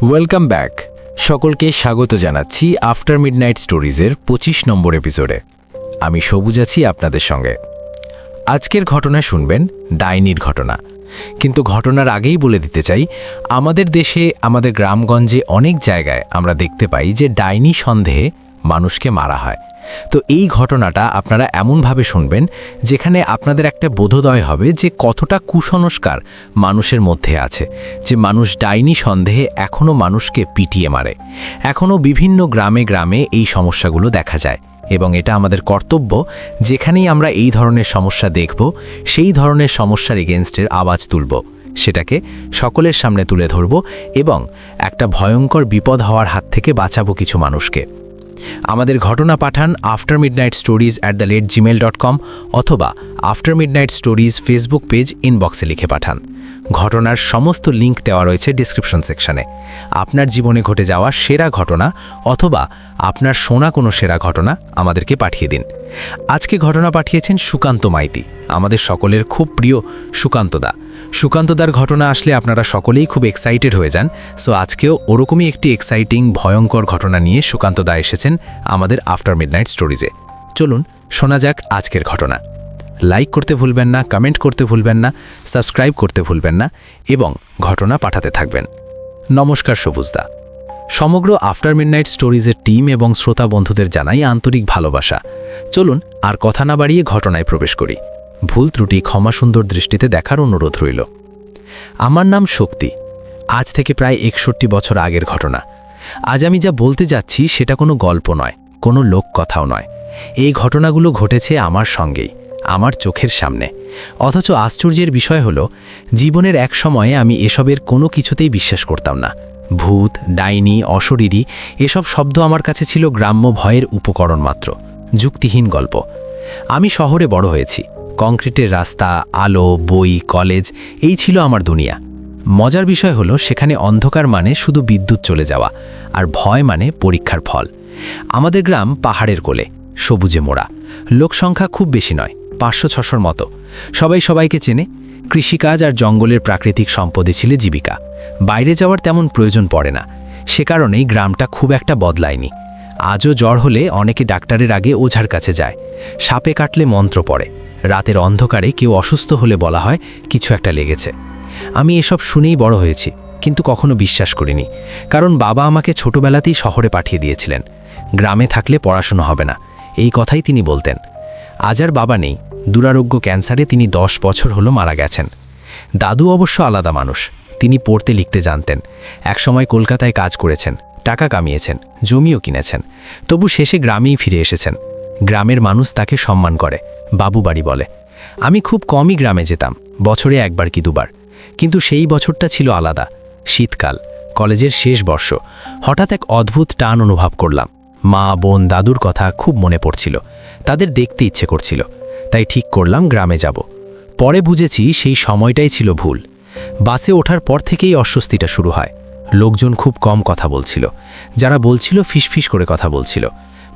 Welcome back. সকলকে স্বাগত জানাচ্ছি আফটার মিডনাইট স্টোরিজের ২৫ নম্বর এপিসোডে। আমি সবুজ আছি আপনাদের সঙ্গে। আজকের ঘটনা শুনবেন ডাইনির ঘটনা। কিন্তু ঘটনার আগেই বলে দিতে চাই, আমাদের দেশে, আমাদের গ্রামগঞ্জে অনেক জায়গায় আমরা দেখতে পাই যে ডাইনি সন্দেহে মানুষকে মারা হয়। তো এই ঘটনাটা আপনারা এমনভাবে শুনবেন যেখানে আপনাদের একটা বোধোদয় হবে যে কতটা কুসংস্কার মানুষের মধ্যে আছে, যে মানুষ ডাইনি সন্দেহে এখনও মানুষকে পিটিয়ে মারে। এখনও বিভিন্ন গ্রামে গ্রামে এই সমস্যাগুলো দেখা যায় এবং এটা আমাদের কর্তব্য, যেখানেই আমরা এই ধরনের সমস্যা দেখব সেই ধরনের সমস্যার এগেনস্টের আওয়াজ তুলব, সেটাকে সকলের সামনে তুলে ধরব এবং একটা ভয়ঙ্কর বিপদ হওয়ার হাত থেকে বাঁচাবো কিছু মানুষকে। আমাদের ঘটনা পাঠান aftermidnightstories@gmail.com অথবা after midnight stories Facebook page ইনবক্সে লিখে পাঠান। ঘটনার সমস্ত লিঙ্ক দেওয়া রয়েছে ডিসক্রিপশন সেকশনে। আপনার জীবনে ঘটে যাওয়া সেরা ঘটনা অথবা আপনার শোনা কোনো সেরা ঘটনা আমাদেরকে পাঠিয়ে দিন। আজকে ঘটনা পাঠিয়েছেন সুকান্ত মাইতি, আমাদের সকলের খুব প্রিয় সুকান্তদা। সুকান্তদার ঘটনা আসলে আপনারা সকলেই খুব এক্সাইটেড হয়ে যান। সো আজকেও ওরকমই একটি এক্সাইটিং ভয়ঙ্কর ঘটনা নিয়ে সুকান্তদা এসেছেন আমাদের আফটার মিডনাইট স্টোরিজে। চলুন শোনা যাক আজকের ঘটনা। লাইক করতে ভুলবেন না, কমেন্ট করতে ভুলবেন না, সাবস্ক্রাইব করতে ভুলবেন না এবং ঘটনা পাঠাতে থাকবেন। নমস্কার সবুজদা। সমগ্র আফটার মিডনাইট স্টোরিজের টিম এবং শ্রোতা বন্ধুদের জানাই আন্তরিক ভালোবাসা। চলুন আর কথা না বাড়িয়ে ঘটনায় প্রবেশ করি। ভুল ত্রুটি ক্ষমা সুন্দর দৃষ্টিতে দেখার অনুরোধ রইল। আমার নাম শক্তি। আজ থেকে প্রায় ৬১ বছর আগের ঘটনা। আজ আমি যা বলতে যাচ্ছি সেটা কোনো গল্প নয়, কোনো লোক কথাও নয়। এই ঘটনাগুলো ঘটেছে আমার সঙ্গেই, আমার চোখের সামনে। অথচ আশ্চর্যের বিষয় হলো, জীবনের এক সময়ে আমি এসবের কোনো কিছুতেই বিশ্বাস করতাম না। ভূত, ডাইনি, অশরীরী এসব শব্দ আমার কাছে ছিল গ্রাম্য ভয়ের উপকরণ মাত্র, যুক্তিহীন গল্প। আমি শহরে বড় হয়েছি। কংক্রিটের রাস্তা, আলো, বই, কলেজ এই ছিল আমার দুনিয়া। মজার বিষয় হলো, সেখানে অন্ধকার মানে শুধু বিদ্যুৎ চলে যাওয়া, আর ভয় মানে পরীক্ষার ফল। আমাদের গ্রাম পাহাড়ের কোলে, সবুজে মোড়া। লোকসংখ্যা খুব বেশি নয়, ৫০০-৬০০ মতো। সবাই সবাইকে চেনে। কৃষিকাজ আর জঙ্গলের প্রাকৃতিক সম্পদে ছিল জীবিকা। বাইরে যাওয়ার তেমন প্রয়োজন পড়ে না। সে কারণেই গ্রামটা খুব একটা বদলায়নি। আজও জ্বর হলে অনেকে ডাক্তারের আগে ওঝার কাছে যায়। সাপে কাটলে মন্ত্র পড়ে। রাতের অন্ধকারে কেউ অসুস্থ হলে বলা হয় কিছু একটা লেগেছে। আমি এসব শুনেই বড় হয়েছি, কিন্তু কখনো বিশ্বাস করিনি। কারণ বাবা আমাকে ছোটবেলাতেই শহরে পাঠিয়ে দিয়েছিলেন। গ্রামে থাকলে পড়াশুনো হবে না, এই কথাই তিনি বলতেন। আজ আর বাবা নেই। দুরারোগ্য ক্যান্সারে তিনি ১০ বছর হলো মারা গেছেন। দাদু অবশ্য আলাদা মানুষ। তিনি পড়তে লিখতে জানতেন। একসময় কলকাতায় কাজ করেছেন, টাকা কামিয়েছেন, জমিও কিনেছেন। তবু শেষে গ্রামেই ফিরে এসেছেন। গ্রামের মানুষ তাকে সম্মান করে, বাবু বাড়ি বলে। আমি খুব কমই গ্রামে যেতাম, বছরে একবার কি দুবার। কিন্তু সেই বছরটা ছিল আলাদা। শীতকাল, কলেজের শেষ বর্ষ। হঠাৎ এক অদ্ভুত টান অনুভব করলাম। মা, বোন, দাদুর কথা খুব মনে পড়ছিল। তাদের দেখতে ইচ্ছে করছিল। তাই ঠিক করলাম গ্রামে যাব। পরে বুঝেছি সেই সময়টাই ছিল ভুল। বাসে ওঠার পর থেকেই অস্বস্তিটা শুরু হয়। লোকজন খুব কম কথা বলছিল। যারা বলছিল ফিসফিস করে কথা বলছিল।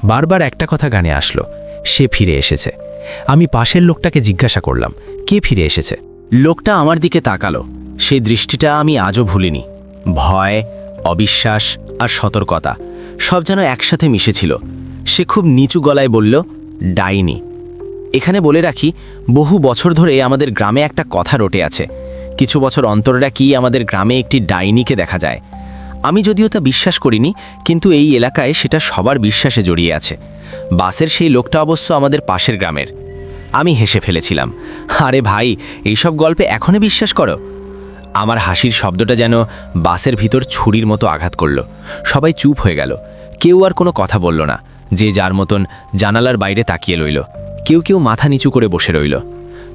বারবার একটা কথা গানে আসলো, সে ফিরে এসেছে। আমি পাশের লোকটাকে জিজ্ঞাসা করলাম, কে ফিরে এসেছে? লোকটা আমার দিকে তাকালো। সেই দৃষ্টিটা আমি আজও ভুলিনি। ভয়, অবিশ্বাস আর সতর্কতা সব যেন একসাথে মিশেছিল। সে খুব নিচু গলায় বলল, ডাইনি। এখানে বলে রাখি, বহু বছর ধরে আমাদের গ্রামে একটা কথা রটে আছে। কিছু বছর অন্তররা কি আমাদের গ্রামে একটি ডাইনিকে দেখা যায়। আমি যদিও তা বিশ্বাস করিনি, কিন্তু এই এলাকায় সেটা সবার বিশ্বাসে জড়িয়ে আছে। বাসের সেই লোকটা অবশ্য আমাদের পাশের গ্রামের। আমি হেসে ফেলেছিলাম, আরে ভাই, এইসব গল্পে এখনও বিশ্বাস করো? আমার হাসির শব্দটা যেন বাসের ভিতর ছুরির মতো আঘাত করল। সবাই চুপ হয়ে গেল। কেউ আর কোনো কথা বলল না। যে যার মতন জানালার বাইরে তাকিয়ে রইল। কেউ কেউ মাথা নিচু করে বসে রইল।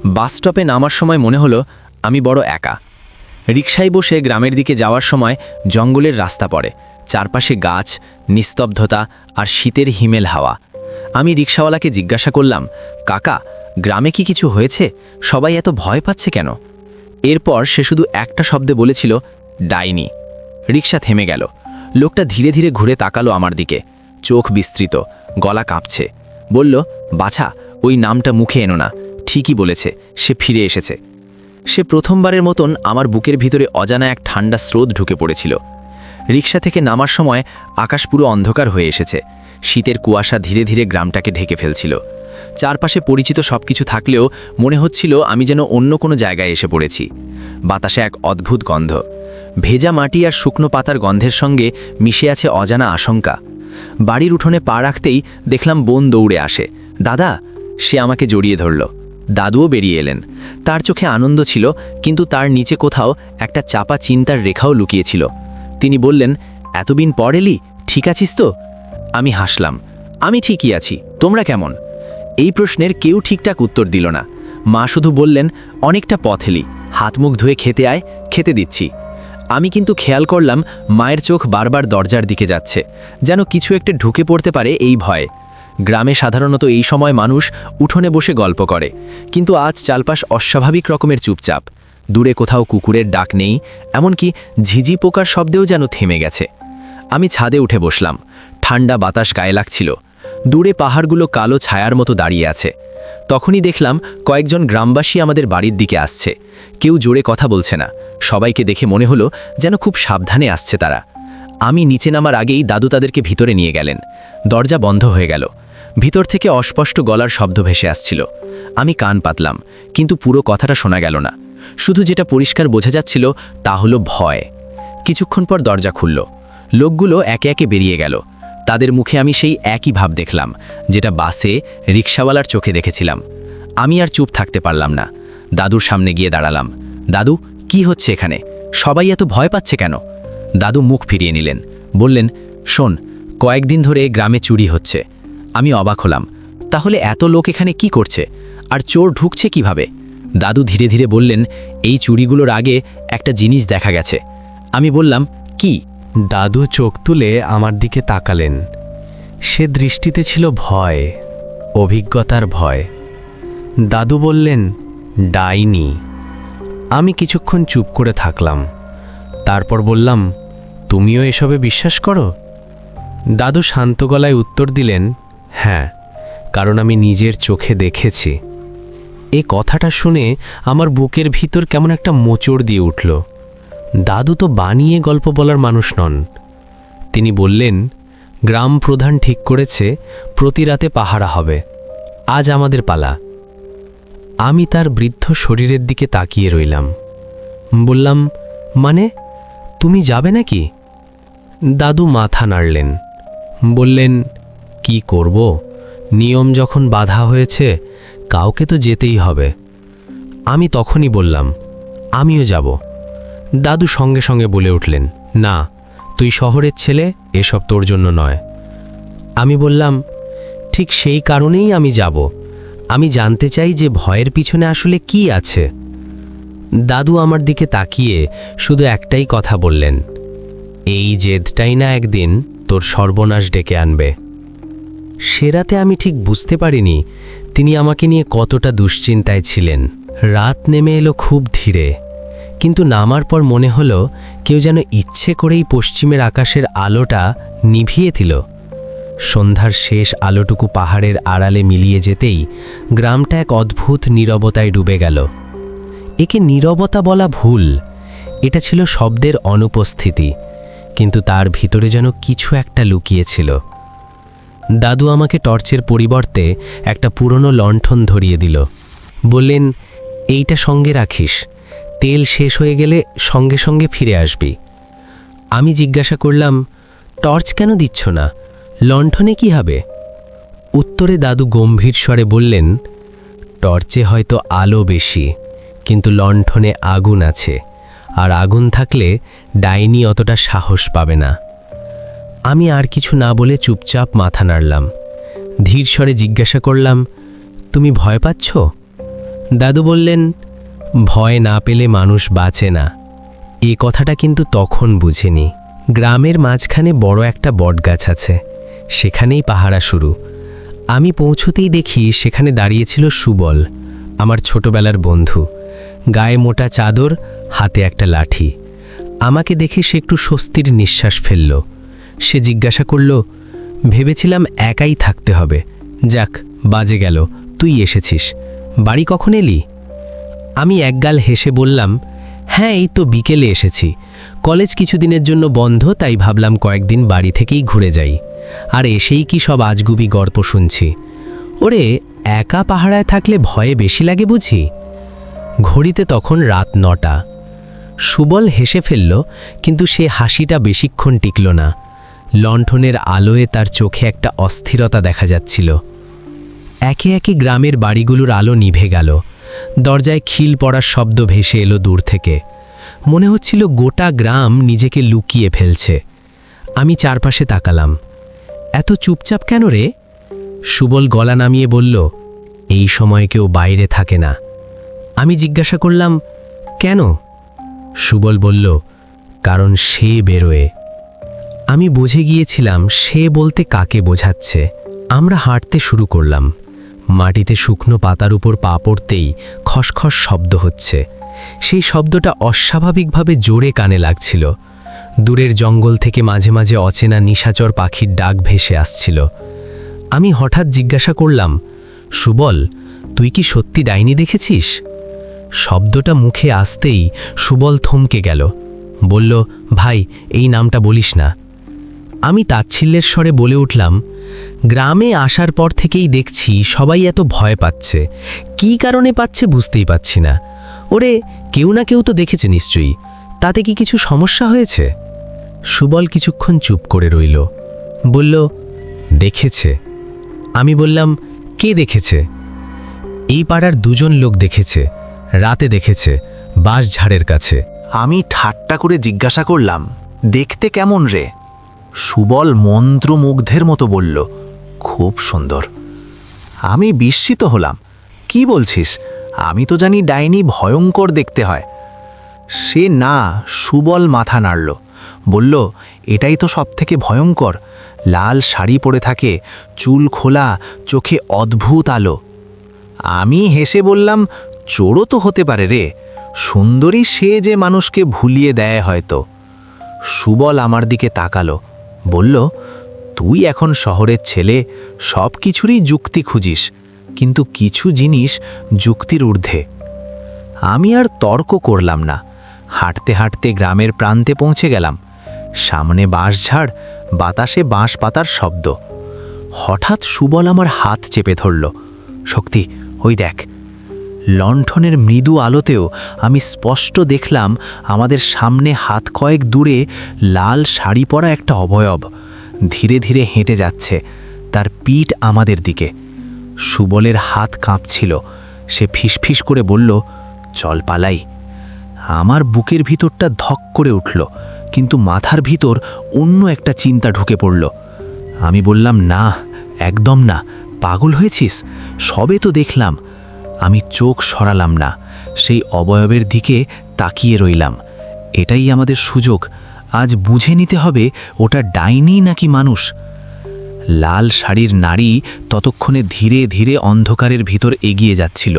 বাস স্টপে নামার সময় মনে হলো আমি বড় একা। রিকশায় বসে গ্রামের দিকে যাওয়ার সময় জঙ্গলের রাস্তা পড়ে। চারপাশে গাছ, নিস্তব্ধতা আর শীতের হিমেল হাওয়া। আমি রিকশাওয়ালাকে জিজ্ঞাসা করলাম, কাকা, গ্রামে কি কিছু হয়েছে? সবাই এত ভয় পাচ্ছে কেন? এরপর সে শুধু একটা শব্দে বলেছিল, ডাইনি। রিকশা থেমে গেল। লোকটা ধীরে ধীরে ঘুরে তাকালো আমার দিকে, চোখ বিস্তৃত, গলা কাঁপছে। বলল, বাছা, ওই নামটা মুখে এনো না। ঠিকই বলেছে, সে ফিরে এসেছে। সে প্রথমবারের মতন আমার বুকের ভিতরে অজানা এক ঠান্ডা স্রোত ঢুকে পড়েছিল। রিকশা থেকে নামার সময় আকাশ পুরো অন্ধকার হয়ে এসেছে। শীতের কুয়াশা ধীরে ধীরে গ্রামটাকে ঢেকে ফেলছিল। চারপাশে পরিচিত সবকিছু থাকলেও মনে হচ্ছিল আমি যেন অন্য কোনো জায়গায় এসে পড়েছি। বাতাসে এক অদ্ভুত গন্ধ, ভেজা মাটি আর শুকনো পাতার গন্ধের সঙ্গে মিশে আছে অজানা আশঙ্কা। বাড়ির উঠোনে পা রাখতেই দেখলাম বোন দৌড়ে আসে। দাদা! সে আমাকে জড়িয়ে ধরল। দাদুও বেরিয়ে এলেন। তার চোখে আনন্দ ছিল, কিন্তু তার নিচে কোথাও একটা চাপা চিন্তার রেখাও লুকিয়েছিল। তিনি বললেন, এতদিন পর এলি, ঠিক আছিস তো? আমি হাসলাম, আমি ঠিকই আছি, তোমরা কেমন? এই প্রশ্নের কেউ ঠিকঠাক উত্তর দিল না। মা শুধু বললেন, অনেকটা পথ এলি, হাত মুখ ধুয়ে খেতে আয়, খেতে দিচ্ছি। আমি কিন্তু খেয়াল করলাম মায়ের চোখ বারবার দরজার দিকে যাচ্ছে, যেন কিছু একটা ঢুকে পড়তে পারে এই ভয়ে। গ্রামে সাধারণত এই সময় মানুষ উঠোনে বসে গল্প করে, কিন্তু আজ চারপাশ অস্বাভাবিক রকমের চুপচাপ। দূরে কোথাও কুকুরের ডাক নেই, এমনকি ঝিঝি পোকার শব্দেও যেন থেমে গেছে। আমি ছাদে উঠে বসলাম। ঠান্ডা বাতাস গায়ে লাগছিল। দূরে পাহাড়গুলো কালো ছায়ার মতো দাঁড়িয়ে আছে। তখনই দেখলাম কয়েকজন গ্রামবাসী আমাদের বাড়ির দিকে আসছে। কেউ জোরে কথা বলছে না, সবাইকে দেখে মনে হলো যেন খুব সাবধানে আসছে তারা। আমি নিচে নামার আগেই দাদু তাদেরকে ভিতরে নিয়ে গেলেন। দরজা বন্ধ হয়ে গেল। ভিতর থেকে অস্পষ্ট গলার শব্দ ভেসে আসছিল। আমি কান পাতলাম, কিন্তু পুরো কথাটা শোনা গেল না। শুধু যেটা পরিষ্কার বোঝা যাচ্ছিল তা হলো ভয়। কিছুক্ষণ পর দরজা খুলল। লোকগুলো একে একে বেরিয়ে গেল। তাদের মুখে আমি সেই একই ভাব দেখলাম, যেটা বাসে রিকশাওয়ালার চোখে দেখেছিলাম। আমি আর চুপ থাকতে পারলাম না। দাদুর সামনে গিয়ে দাঁড়ালাম। দাদু, কি হচ্ছে এখানে? সবাই এত ভয় পাচ্ছে কেন? দাদু মুখ ফিরিয়ে নিলেন, বললেন, শোন, কয়েকদিন ধরে গ্রামে চুরি হচ্ছে। আমি অবাক হলাম, তাহলে এত লোক এখানে কি করছে, আর চোর ঢুকছে কিভাবে? দাদু ধীরে ধীরে বললেন, এই চুরিগুলোর আগে একটা জিনিস দেখা গেছে। আমি বললাম, কি? দাদু চোখ তুলে আমার দিকে তাকালেন। সে দৃষ্টিতে ছিল ভয়, অভিজ্ঞতার ভয়। দাদু বললেন, ডাইনি। আমি কিছুক্ষণ চুপ করে থাকলাম। তারপর বললাম, তুমিও এসবে বিশ্বাস করো? দাদু শান্ত গলায় উত্তর দিলেন, হ্যাঁ, কারণ আমি নিজের চোখে দেখেছি। এই কথাটা শুনে আমার বুকের ভিতর কেমন একটা মোচড় দিয়ে উঠল। দাদু তো বানিয়ে গল্প বলার মানুষ নন। তিনি বললেন, গ্রাম প্রধান ঠিক করেছে প্রতি রাতে পাহারা হবে, আজ আমাদের পালা। আমি তার বৃদ্ধ শরীরের দিকে তাকিয়ে রইলাম। বললাম, মানে তুমি যাবে নাকি? দাদু মাথা নাড়লেন, বললেন, কি করব, নিয়ম যখন বাধা হয়েছে কাউকে তো যেতেই হবে। আমি তখনই বললাম, আমিও যাব। দাদু সঙ্গে সঙ্গে বলে উঠলেন, না, তুই শহরের ছেলে, এসব তোর জন্য নয়। আমি বললাম, ঠিক সেই কারণেই আমি যাব। আমি জানতে চাই যে ভয়ের পিছনে আসলে কি আছে। দাদু আমার দিকে তাকিয়ে শুধু একটাই কথা বললেন, এই জেদটাই না একদিন তোর সর্বনাশ ডেকে আনবে। সে রাতে আমি ঠিক বুঝতে পারিনি তিনি আমাকে নিয়ে কতটা দুশ্চিন্তায় ছিলেন। রাত নেমে এলো খুব ধীরে, কিন্তু নামার পর মনে হলো কেউ যেন ইচ্ছে করেই পশ্চিমের আকাশের আলোটা নিভিয়ে দিল। সন্ধ্যার শেষ আলোটুকু পাহাড়ের আড়ালে মিলিয়ে যেতেই গ্রামটা এক অদ্ভুত নীরবতায় ডুবে গেল। একে নীরবতা বলা ভুল, এটা ছিল শব্দের অনুপস্থিতি, কিন্তু তার ভিতরে যেন কিছু একটা লুকিয়েছিল। দাদু আমাকে টর্চের পরিবর্তে একটা পুরনো লণ্ঠন ধরিয়ে দিল। বললেন, এইটা সঙ্গে রাখিস, তেল শেষ হয়ে গেলে সঙ্গে সঙ্গে ফিরে আসবি। আমি জিজ্ঞাসা করলাম, টর্চ কেন দিচ্ছ না, লণ্ঠনে কি হবে? উত্তরে দাদু গম্ভীর স্বরে বললেন, টর্চে হয়তো আলো বেশি, কিন্তু লণ্ঠনে আগুন আছে, আর আগুন থাকলে ডাইনি অতটা সাহস পাবে না। আমি আর কিছু না বলে চুপচাপ মাথা নাড়লাম। ধীর স্বরে জিজ্ঞাসা করলাম, তুমি ভয় পাচ্ছ? দাদু বললেন, ভয় না পেলে মানুষ বাঁচে না। এ কথাটা কিন্তু তখন বুঝিনি। গ্রামের মাঝখানে বড় একটা বটগাছ আছে, সেখানেই পাহারা শুরু। আমি পৌঁছতেই দেখি সেখানে দাঁড়িয়েছিল সুবল, আমার ছোটবেলার বন্ধু। গায়ে মোটা চাদর, হাতে একটা লাঠি। আমাকে দেখে সে একটু স্বস্তির নিঃশ্বাস ফেলল। সে জিজ্ঞাসা করল, ভেবেছিলাম একাই থাকতে হবে, যাক বাজে গেল, তুই এসেছিস। বাড়ি কখন এলি? আমি একগাল হেসে বললাম, হ্যাঁ, এই তো বিকেলে এসেছি, কলেজ কিছুদিনের জন্য বন্ধ, তাই ভাবলাম কয়েকদিন বাড়ি থেকেই ঘুরে যাই। আর এসেই কি সব আজগুবি গল্প শুনছি। ওরে, একা পাহাড়ায় থাকলে ভয়ে বেশি লাগে বুঝি। ঘড়িতে তখন রাত 9টা। সুবল হেসে ফেলল, কিন্তু সে হাসিটা বেশিক্ষণ টিকল না। লণ্ঠনের আলোয় তার চোখে একটা অস্থিরতা দেখা যাচ্ছিল। একে একে গ্রামের বাড়িগুলোর আলো নিভে গেল। দরজায় খিল পড়ার শব্দ ভেসে এলো দূর থেকে। মনে হচ্ছিল গোটা গ্রাম নিজেকে লুকিয়ে ফেলছে। আমি চারপাশে তাকালাম। এত চুপচাপ কেন রে? সুবল গলা নামিয়ে বলল, এই সময় কেউ বাইরে থাকে না। আমি জিজ্ঞাসা করলাম, কেন? সুবল বলল, কারণ সে বেরোয়। আমি বুঝে গিয়েছিলাম সে বলতে কাকে বোঝাচ্ছে। আমরা হাঁটতে শুরু করলাম। মাটিতে শুকনো পাতার উপর পা পড়তেই খসখস শব্দ হচ্ছে। সেই শব্দটা অস্বাভাবিকভাবে জোরে কানে লাগছিল। দূরের জঙ্গল থেকে মাঝে মাঝে অচেনা নিশাচর পাখির ডাক ভেসে আসছিল। আমি হঠাৎ জিজ্ঞাসা করলাম, সুবল, তুই কি সত্যি ডাইনি দেখেছিস? শব্দটা মুখে আসতেই সুবল থমকে গেল। বলল, ভাই, এই নামটা বলিস না। আমি তাচ্ছিল্যের স্বরে বলে উঠলাম, গ্রামে আসার পর থেকেই দেখছি সবাই এত ভয় পাচ্ছে। কী কারণে পাচ্ছে বুঝতেই পাচ্ছি না। ওরে, কেউ না কেউ তো দেখেছে নিশ্চয়ই। তাতে কি কিছু সমস্যা হয়েছে? সুবল কিছুক্ষণ চুপ করে রইল। বলল, দেখেছে। আমি বললাম, কে দেখেছে? এই পাড়ার 2জন লোক দেখেছে। রাতে দেখেছে, বাঁশঝাড়ের কাছে। আমি ঠাট্টা করে জিজ্ঞাসা করলাম, দেখতে কেমন রে? সুবল মন্ত্রমুগ্ধের মতো বলল, খুব সুন্দর। আমি বিস্মিত হলাম, কি বলছিস? আমি তো জানি ডাইনি ভয়ঙ্কর দেখতে হয়। সে না, সুবল মাথা নাড়ল, বলল, এটাই তো সবথেকে ভয়ঙ্কর। লাল শাড়ি পরে থাকে, চুল খোলা, চোখে অদ্ভুত আলো। আমি হেসে বললাম, চোরও তো হতে পারে রে। সুন্দরী সে যে মানুষকে ভুলিয়ে দেয় হয়তো। সুবল আমার দিকে তাকালো, বলল, তুই এখন শহরের ছেলে, সব কিছুরই যুক্তি খুঁজিস, কিন্তু কিছু জিনিস যুক্তির ঊর্ধ্বে। আমি আর তর্ক করলাম না। হাঁটতে হাঁটতে গ্রামের প্রান্তে পৌঁছে গেলাম। সামনে বাঁশঝাড়, বাতাসে বাঁশ পাতার শব্দ। হঠাৎ সুবল আমার হাত চেপে ধরল। শক্তি, ওই দেখ। লণ্ঠনের মৃদু আলোতেও আমি স্পষ্ট দেখলাম আমাদের সামনে হাত কয়েক দূরে লাল শাড়ি পরা একটা অবয়ব ধীরে ধীরে হেঁটে যাচ্ছে, তার পিঠ আমাদের দিকে। সুবলের হাত কাঁপছিল। সে ফিসফিস করে বলল, চল পালাই। আমার বুকের ভিতরটা ধক করে উঠল, কিন্তু মাথার ভিতর অন্য একটা চিন্তা ঢুকে পড়ল। আমি বললাম, না, একদম না, পাগল হয়েছিস? সবে তো দেখলাম। আমি চোখ সরালাম না, সেই অবয়বের দিকে তাকিয়ে রইলাম। এটাই আমাদের সুযোগ। আজ বুঝে নিতে হবে ওটা ডাইনি নাকি মানুষ। লাল শাড়ির নারী ততক্ষণে ধীরে ধীরে অন্ধকারের ভিতর এগিয়ে যাচ্ছিল,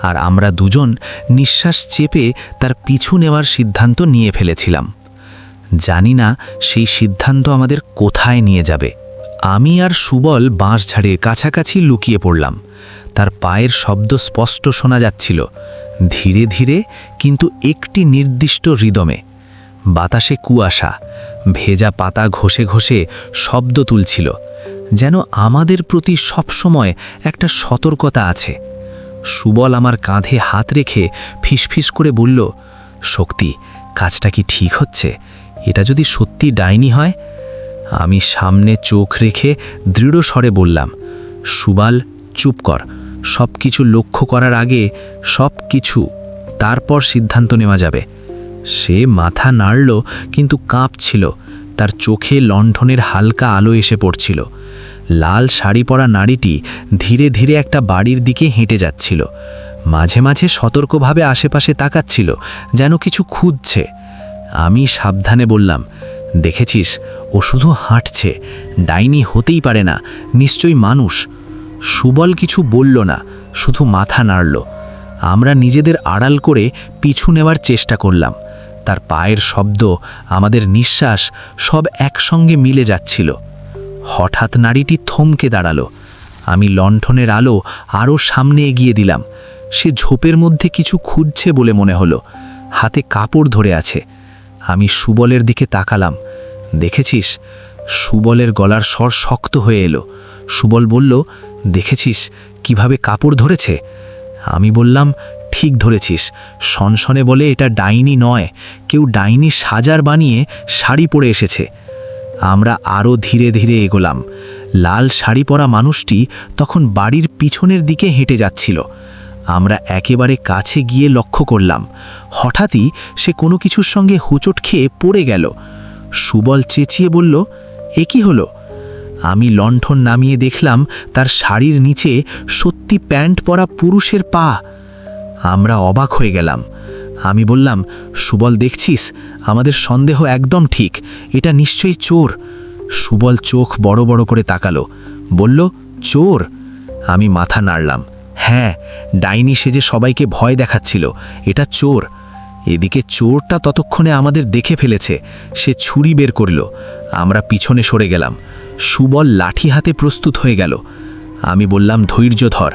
আর আমরা 2জন নিঃশ্বাস চেপে তার পিছু নেওয়ার সিদ্ধান্ত নিয়ে ফেলেছিলাম। জানি না সেই সিদ্ধান্ত আমাদের কোথায় নিয়ে যাবে। আমি আর সুবল বাঁশঝাড়ের কাছাকাছি লুকিয়ে পড়লাম। তার পায়ের শব্দ স্পষ্ট শোনা যাচ্ছিল, ধীরে ধীরে, কিন্তু একটি নির্দিষ্ট রিদমে। বাতাসে কুয়াশা, ভেজা পাতা ঘষে ঘষে শব্দ তুলছিল, যেন আমাদের প্রতি সবসময় একটা সতর্কতা আছে। সুবল আমার কাঁধে হাত রেখে ফিসফিস করে বলল, শক্তি, কাজটা কি ঠিক হচ্ছে? এটা যদি সত্যি ডাইনি হয়? আমি সামনে চোখ রেখে দৃঢ় স্বরে বললাম, সুবল, চুপ কর। সব কিছু লক্ষ্য করার আগে সব কিছু, তারপর সিদ্ধান্ত নেওয়া যাবে। সে মাথা নাড়ল, কিন্তু কাঁপছিল। তার চোখে লণ্ঠনের হালকা আলো এসে পড়ছিল। লাল শাড়ি পরা নারীটি ধীরে ধীরে একটা বাড়ির দিকে হেঁটে যাচ্ছিল। মাঝে মাঝে সতর্কভাবে আশেপাশে তাকাচ্ছিল, যেন কিছু খুঁজছে। আমি সাবধানে বললাম, দেখেছিস, ও শুধু হাঁটছে, ডাইনি হতেই পারে না, নিশ্চয়ই মানুষ। সুবল কিছু বলল না, শুধু মাথা নাড়ল। আমরা নিজেদের আড়াল করে পিছু নেওয়ার চেষ্টা করলাম। তার পায়ের শব্দ, আমাদের নিঃশ্বাস, সব একসঙ্গে মিলে যাচ্ছিল। হঠাৎ নারীটি থমকে দাঁড়ালো। আমি লণ্ঠনের আলো আরও সামনে এগিয়ে দিলাম। সে ঝোপের মধ্যে কিছু খুঁজছে বলে মনে হলো। হাতে কাপড় ধরে আছে। আমি সুবলের দিকে তাকালাম। দেখেছিস? সুবলের গলার স্বর শক্ত হয়ে এলো। সুবল বলল, দেখেছিস কিভাবে কাপড় ধরেছে? আমি বললাম, ঠিক ধরেছিস। সনসনে বলে এটা ডাইনি নয়, কেউ ডাইনি সাজার বানিয়ে শাড়ি পরে এসেছে। আমরা আরও ধীরে ধীরে এগোলাম। লাল শাড়ি পরা মানুষটি তখন বাড়ির পিছনের দিকে হেঁটে যাচ্ছিল। আমরা একেবারে কাছে গিয়ে লক্ষ্য করলাম, হঠাৎই সে কোনো কিছুর সঙ্গে হুঁচট খেয়ে পড়ে গেল। সুবল চেঁচিয়ে বলল, এ কি হলো? আমি লণ্ঠন নামিয়ে দেখলাম তার শাড়ির নিচে সত্যি প্যান্ট পরা পুরুষের পা। আমরা অবাক হয়ে গেলাম। আমি বললাম, সুবল দেখছিস, আমাদের সন্দেহ একদম ঠিক, এটা নিশ্চয়ই চোর। সুবল চোখ বড় বড় করে তাকালো, বলল, চোর? আমি মাথা নাড়লাম। হ্যাঁ, ডাইনি সেজে সবাইকে ভয় দেখাচ্ছিল, এটা চোর। এদিকে চোরটা ততক্ষণে আমাদের দেখে ফেলেছে, সে ছুরি বের করল। আমরা পিছনে সরে গেলাম। সুবল লাঠি হাতে প্রস্তুত হয়ে গেল। আমি বললাম, ধৈর্য ধর।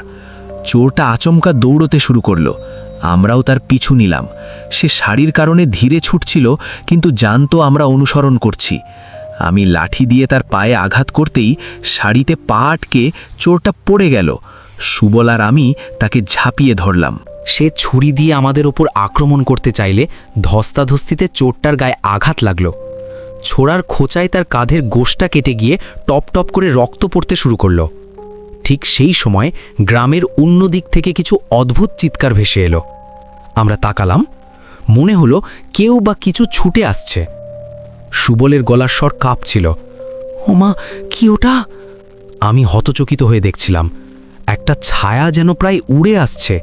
চোরটা আচমকা দৌড়তে শুরু করলো। আমরাও তার পিছু নিলাম। সে শাড়ির কারণে ধীরে ছুটছিল, কিন্তু জানতো আমরা অনুসরণ করছি। আমি লাঠি দিয়ে তার পায়ে আঘাত করতেই শাড়িতে পা আটকে চোরটা পড়ে গেল। সুবল আর আমি তাকে ঝাঁপিয়ে ধরলাম। সে ছুরি দিয়ে আমাদের ওপর আক্রমণ করতে চাইলে ধস্তাধস্তিতে চোরটার গায়ে আঘাত লাগল। ছোড়ার খোঁচায় তার কাঁধের গোশটা কেটে গিয়ে টপ টপ করে রক্ত পড়তে শুরু করল। ঠিক সেই সময় গ্রামের অন্য দিক থেকে কিছু অদ্ভুত চিৎকার ভেসে এলো। আমরা তাকালাম, মনে হলো কেউ বা কিছু ছুটে আসছে। সুবলের গলার স্বর কাঁপছিল। ওমা, কি ওটা? আমি হতচকিত হয়ে দেখছিলাম, একটা ছায়া যেন প্রায় উড়ে আসছে।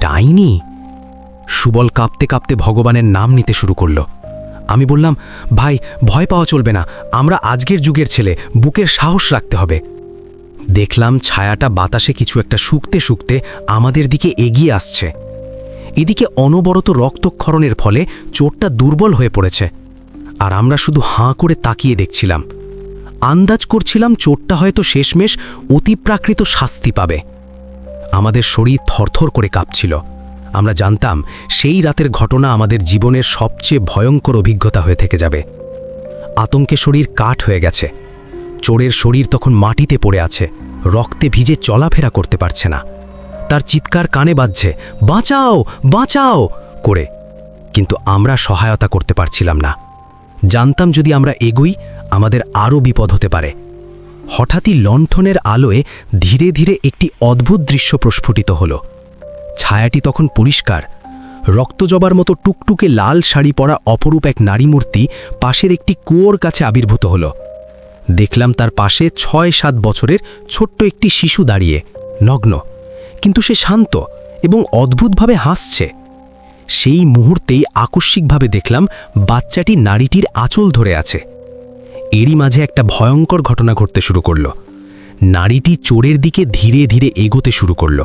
ডাইনি! সুবল কাঁপতে কাঁপতে ভগবানের নাম নিতে শুরু করল। আমি বললাম, ভাই, ভয় পাওয়া চলবে না, আমরা আজকের যুগের ছেলে, বুকের সাহস রাখতে হবে। দেখলাম ছায়াটা বাতাসে কিছু একটা শুকতে শুকতে আমাদের দিকে এগিয়ে আসছে। এদিকে অনবরত রক্তক্ষরণের ফলে চোরটা দুর্বল হয়ে পড়েছে, আর আমরা শুধু হাঁ করে তাকিয়ে দেখছিলাম। আন্দাজ করছিলাম চোরটা হয়তো শেষমেশ অতিপ্রাকৃত শাস্তি পাবে। আমাদের শরীর থরথর করে কাঁপছিল। আমরা জানতাম সেই রাতের ঘটনা আমাদের জীবনের সবচেয়ে ভয়ঙ্কর অভিজ্ঞতা হয়ে থেকে যাবে। আতঙ্কে শরীর কাঠ হয়ে গেছে। চোরের শরীর তখন মাটিতে পড়ে আছে, রক্তে ভিজে চলাফেরা করতে পারছে না। তার চিৎকার কানে বাজছে, বাঁচাও, বাঁচাও করে, কিন্তু আমরা সহায়তা করতে পারছিলাম না। জানতাম যদি আমরা এগোই আমাদের আরও বিপদ হতে পারে। হঠাৎই লণ্ঠনের আলোয় ধীরে ধীরে একটি অদ্ভুত দৃশ্য প্রস্ফুটিত হলো। ছায়াটি তখন পরিষ্কার। রক্তজবার মতো টুকটুকে লাল শাড়ি পরা অপরূপ এক নারী মূর্তি পাশের একটি কুয়োর কাছে আবির্ভূত হলো। দেখলাম তার পাশে ৬-৭ বছরের ছোট্ট একটি শিশু দাঁড়িয়ে, নগ্ন, কিন্তু সে শান্ত এবং অদ্ভুতভাবে হাসছে। সেই মুহূর্তেই আকস্মিকভাবে দেখলাম বাচ্চাটি নারীটির আঁচল ধরে আছে। এরই মাঝে একটা ভয়ঙ্কর ঘটনা ঘটতে শুরু করল। নারীটি চোরের দিকে ধীরে ধীরে এগোতে শুরু করল।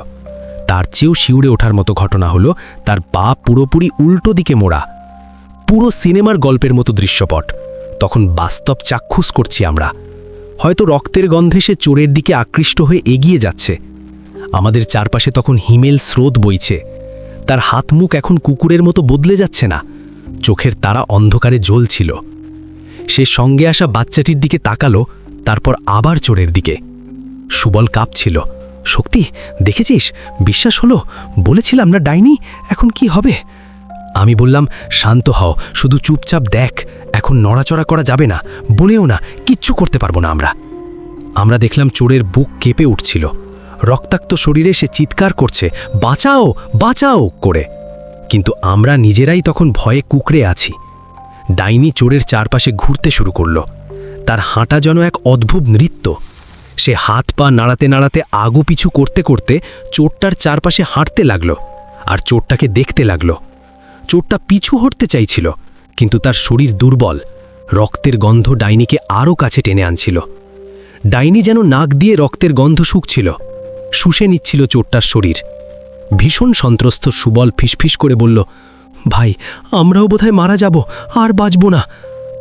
তার চেয়েও শিউরে ওঠার মতো ঘটনা হলো, তার পা পুরোপুরি উল্টো দিকে মোড়া। পুরো সিনেমার গল্পের মতো দৃশ্যপট। তখন বাস্তব চাক্ষুষ করছি আমরা। হয়তো রক্তের গন্ধে সে চোরের দিকে আকৃষ্ট হয়ে এগিয়ে যাচ্ছে। আমাদের চারপাশে তখন হিমেল স্রোত বইছে। তার হাত মুখ এখন কুকুরের মতো বদলে যাচ্ছে না, চোখের তারা অন্ধকারে জ্বলছিল। সে সঙ্গে আসা বাচ্চাটির দিকে তাকালো, তারপর আবার চোরের দিকে। সুবল কাঁপছিল। শক্তি, দেখেছিস? বিশ্বাস হলো? বলেছিলাম না ডাইনি, এখন কি হবে? আমি বললাম, শান্ত হও, শুধু চুপচাপ দেখ, এখন নড়াচড়া করা যাবে না, বলেও না, কিচ্ছু করতে পারবো না আমরা দেখলাম চোরের বুক কেঁপে উঠছিল। রক্তাক্ত শরীরে সে চিৎকার করছে, বাঁচাও, বাঁচাও করে। কিন্তু আমরা নিজেরাই তখন ভয়ে কুঁকড়ে আছি। ডাইনি চোরের চারপাশে ঘুরতে শুরু করল। তার হাঁটা যেন এক অদ্ভুত নৃত্য। সে হাত পা নাড়াতে নাড়াতে আগু পিছু করতে করতে চোরটার চারপাশে হাঁটতে লাগলো, আর চোরটাকে দেখতে লাগলো। চোরটা পিছু হটতে চাইছিল, কিন্তু তার শরীর দুর্বল। রক্তের গন্ধ ডাইনিকে আরও কাছে টেনে আনছিল। ডাইনি যেন নাক দিয়ে রক্তের গন্ধ শুকছিল, শুষে নিচ্ছিল চোরটার শরীর। ভীষণ সন্ত্রস্ত সুবল ফিসফিস করে বলল, ভাই, আমরাও বোধহয় মারা যাব, আর বাঁচব না।